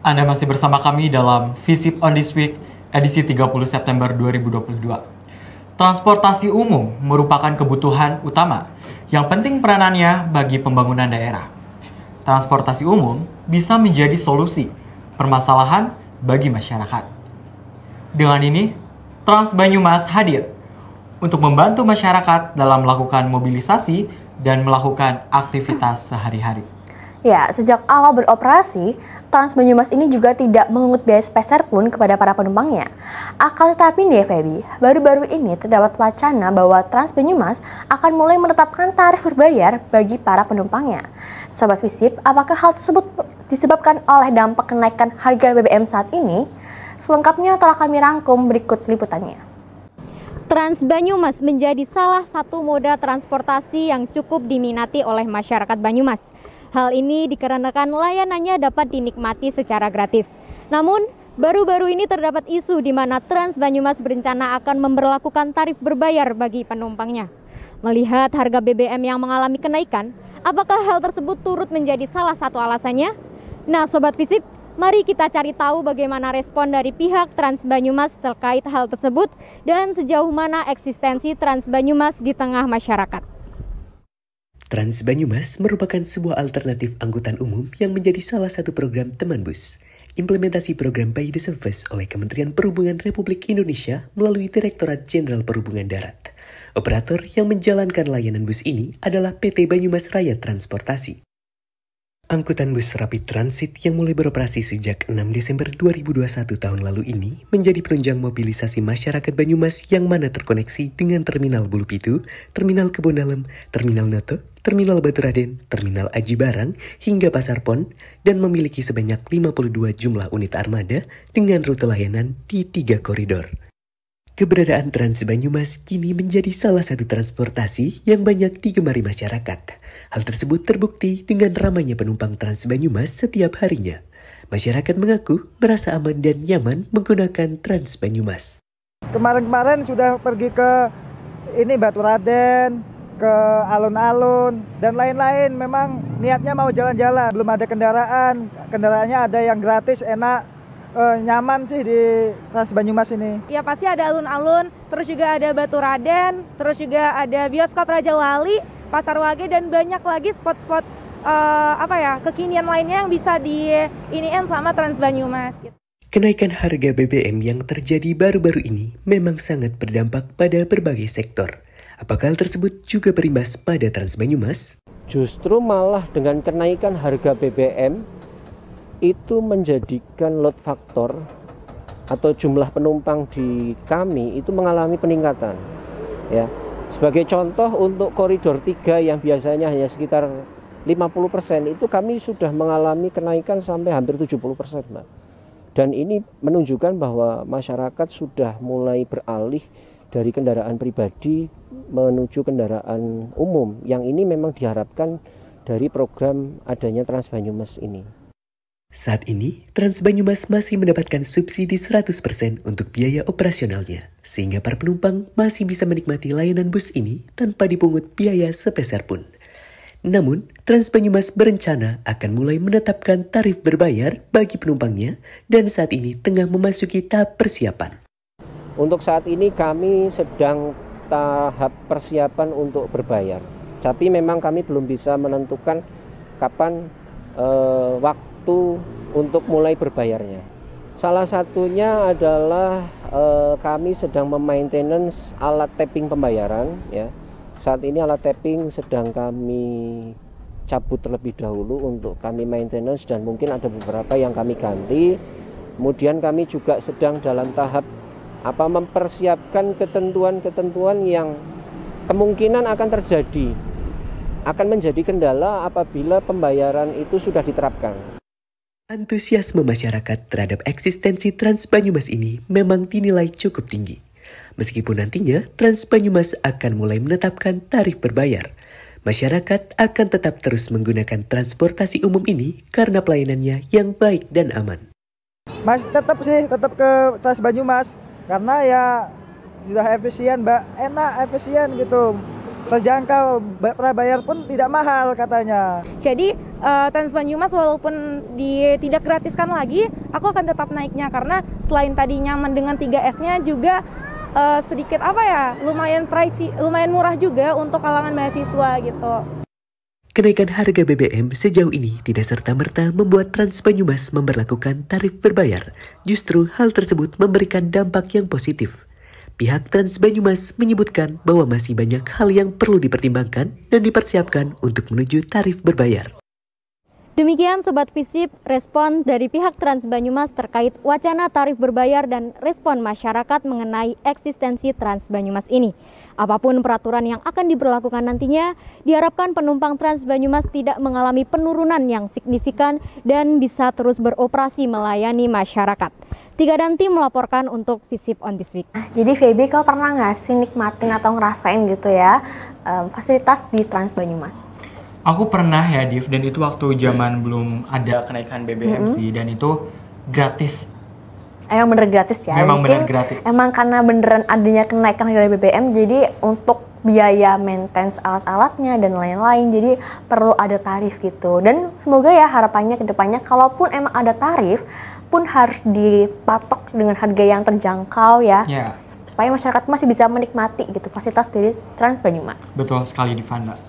Anda masih bersama kami dalam Visit on this Week edisi 30 September 2022. Transportasi umum merupakan kebutuhan utama yang penting peranannya bagi pembangunan daerah. Transportasi umum bisa menjadi solusi permasalahan bagi masyarakat. Dengan ini, Trans Banyumas hadir untuk membantu masyarakat dalam melakukan mobilisasi dan melakukan aktivitas sehari-hari. Ya, sejak awal beroperasi, Trans Banyumas ini juga tidak mengungut biaya sepeser pun kepada para penumpangnya. Akan tetapi nih Feby, baru-baru ini terdapat wacana bahwa Trans Banyumas akan mulai menetapkan tarif berbayar bagi para penumpangnya. Sobat Visip, apakah hal tersebut disebabkan oleh dampak kenaikan harga BBM saat ini? Selengkapnya telah kami rangkum berikut liputannya. Trans Banyumas menjadi salah satu moda transportasi yang cukup diminati oleh masyarakat Banyumas. Hal ini dikarenakan layanannya dapat dinikmati secara gratis. Namun, baru-baru ini terdapat isu di mana Trans Banyumas berencana akan memberlakukan tarif berbayar bagi penumpangnya. Melihat harga BBM yang mengalami kenaikan, apakah hal tersebut turut menjadi salah satu alasannya? Nah, Sobat Visip, mari kita cari tahu bagaimana respon dari pihak Trans Banyumas terkait hal tersebut dan sejauh mana eksistensi Trans Banyumas di tengah masyarakat. Trans Banyumas merupakan sebuah alternatif angkutan umum yang menjadi salah satu program teman bus. Implementasi program by the service oleh Kementerian Perhubungan Republik Indonesia melalui Direktorat Jenderal Perhubungan Darat. Operator yang menjalankan layanan bus ini adalah PT Banyumas Raya Transportasi. Angkutan bus Rapid Transit yang mulai beroperasi sejak 6 Desember 2021 tahun lalu ini menjadi penunjang mobilisasi masyarakat Banyumas yang mana terkoneksi dengan Terminal Bulu Pitu, Terminal Kebon Dalem, Terminal Noto, Terminal Batu Raden, Terminal Aji Barang, hingga Pasar Pon, dan memiliki sebanyak 52 jumlah unit armada dengan rute layanan di 3 koridor. Keberadaan Trans Banyumas kini menjadi salah satu transportasi yang banyak digemari masyarakat. Hal tersebut terbukti dengan ramainya penumpang Trans Banyumas setiap harinya. Masyarakat mengaku merasa aman dan nyaman menggunakan Trans Banyumas. Kemarin-kemarin sudah pergi ke Batu Raden, ke alun-alun, dan lain-lain. Memang niatnya mau jalan-jalan, belum ada kendaraannya ada yang gratis, enak. Nyaman sih di Trans Banyumas ini. Ya pasti ada alun-alun, terus juga ada Batu Raden, terus juga ada bioskop Raja Wali, Pasar Wage, dan banyak lagi spot-spot kekinian lainnya yang bisa diiniin sama Trans Banyumas. Gitu. Kenaikan harga BBM yang terjadi baru-baru ini memang sangat berdampak pada berbagai sektor. Apakah hal tersebut juga berimbas pada Trans Banyumas? Justru malah dengan kenaikan harga BBM itu menjadikan load factor atau jumlah penumpang di kami itu mengalami peningkatan. Ya. Sebagai contoh untuk koridor 3 yang biasanya hanya sekitar 50%, itu kami sudah mengalami kenaikan sampai hampir 70%, Mbak. Dan ini menunjukkan bahwa masyarakat sudah mulai beralih dari kendaraan pribadi menuju kendaraan umum, yang ini memang diharapkan dari program adanya Trans Banyumas ini. Saat ini, Trans Banyumas masih mendapatkan subsidi 100% untuk biaya operasionalnya, sehingga para penumpang masih bisa menikmati layanan bus ini tanpa dipungut biaya sepeser pun. Namun, Trans Banyumas berencana akan mulai menetapkan tarif berbayar bagi penumpangnya dan saat ini tengah memasuki tahap persiapan. Untuk saat ini kami sedang tahap persiapan untuk berbayar, tapi memang kami belum bisa menentukan kapan waktu untuk mulai berbayarnya. Salah satunya adalah kami sedang memaintenance alat tapping pembayaran. Ya. Saat ini alat tapping sedang kami cabut terlebih dahulu untuk kami maintenance dan mungkin ada beberapa yang kami ganti. Kemudian kami juga sedang dalam tahap mempersiapkan ketentuan-ketentuan yang kemungkinan akan terjadi, akan menjadi kendala apabila pembayaran itu sudah diterapkan. Antusiasme masyarakat terhadap eksistensi Trans Banyumas ini memang dinilai cukup tinggi. Meskipun nantinya Trans Banyumas akan mulai menetapkan tarif berbayar, masyarakat akan tetap terus menggunakan transportasi umum ini karena pelayanannya yang baik dan aman. Tetap ke Trans Banyumas karena ya sudah efisien, Mbak. Enak, efisien gitu. terjangkau, prabayar pun tidak mahal katanya. Jadi Trans Banyumas walaupun tidak gratiskan lagi, aku akan tetap naiknya karena selain tadi nyaman dengan 3S-nya juga sedikit lumayan pricey, lumayan murah juga untuk kalangan mahasiswa gitu. Kenaikan harga BBM sejauh ini tidak serta-merta membuat Trans Banyumas memberlakukan tarif berbayar. Justru hal tersebut memberikan dampak yang positif. Pihak Trans Banyumas menyebutkan bahwa masih banyak hal yang perlu dipertimbangkan dan dipersiapkan untuk menuju tarif berbayar. Demikian Sobat Visip, respon dari pihak Trans Banyumas terkait wacana tarif berbayar dan respon masyarakat mengenai eksistensi Trans Banyumas ini. Apapun peraturan yang akan diberlakukan nantinya, diharapkan penumpang Trans Banyumas tidak mengalami penurunan yang signifikan dan bisa terus beroperasi melayani masyarakat. Tiga Danti melaporkan untuk Visip on this week. Jadi Feby, kau pernah nggak sih nikmatin atau ngerasain gitu ya fasilitas di Trans Banyumas? Aku pernah ya, Div, dan itu waktu zaman belum ada kenaikan BBM sih, dan itu gratis. Emang bener gratis ya? Memang Mungkin bener gratis. emang karena beneran adanya kenaikan harga BBM, jadi untuk biaya maintenance alat-alatnya dan lain-lain, jadi perlu ada tarif gitu. Dan semoga ya harapannya ke depannya, kalaupun emang ada tarif, pun harus dipatok dengan harga yang terjangkau ya. Ya, Supaya masyarakat masih bisa menikmati gitu fasilitas dari Trans Banyumas. betul sekali, Divanda.